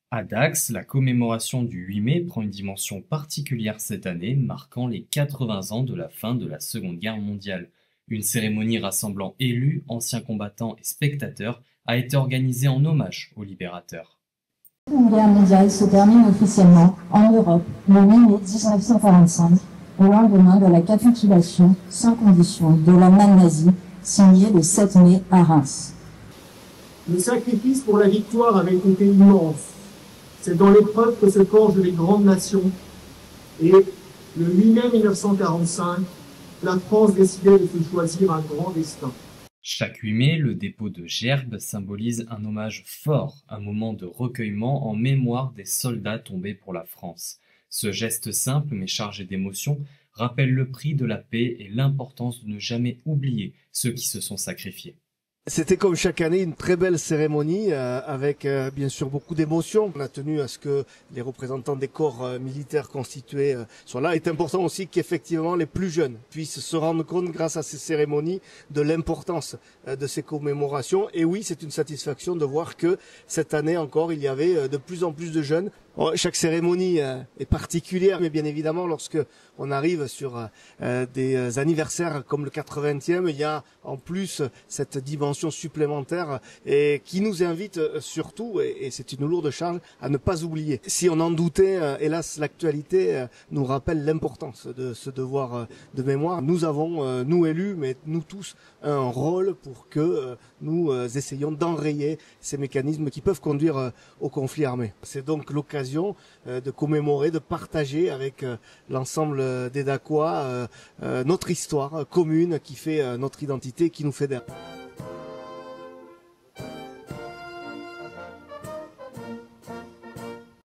À Dax, la commémoration du 8 mai prend une dimension particulière cette année, marquant les 80 ans de la fin de la Seconde Guerre mondiale. Une cérémonie rassemblant élus, anciens combattants et spectateurs a été organisée en hommage aux libérateurs. La Seconde Guerre mondiale se termine officiellement en Europe le 8 mai 1945, au lendemain de la capitulation sans condition de l'Allemagne nazie, signée le 7 mai à Reims. Le sacrifice pour la victoire avait été immense. C'est dans l'épreuve que se forgent les grandes nations. Et le 8 mai 1945, la France décidait de se choisir un grand destin. Chaque 8 mai, le dépôt de gerbes symbolise un hommage fort, un moment de recueillement en mémoire des soldats tombés pour la France. Ce geste simple mais chargé d'émotion rappelle le prix de la paix et l'importance de ne jamais oublier ceux qui se sont sacrifiés. C'était comme chaque année une très belle cérémonie avec bien sûr beaucoup d'émotions. On a tenu à ce que les représentants des corps militaires constitués soient là. Il est important aussi qu'effectivement les plus jeunes puissent se rendre compte grâce à ces cérémonies de l'importance de ces commémorations. Et oui, c'est une satisfaction de voir que cette année encore, il y avait de plus en plus de jeunes. Chaque cérémonie est particulière, mais bien évidemment, lorsque on arrive sur des anniversaires comme le 80e, il y a en plus cette dimension supplémentaire et qui nous invite surtout, et c'est une lourde charge, à ne pas oublier. Si on en doutait, hélas, l'actualité nous rappelle l'importance de ce devoir de mémoire. Nous avons, nous élus, mais nous tous, un rôle pour que nous essayions d'enrayer ces mécanismes qui peuvent conduire au conflit armé. C'est donc l'occasion de commémorer, de partager avec l'ensemble des Dacois notre histoire commune qui fait notre identité, qui nous fédère.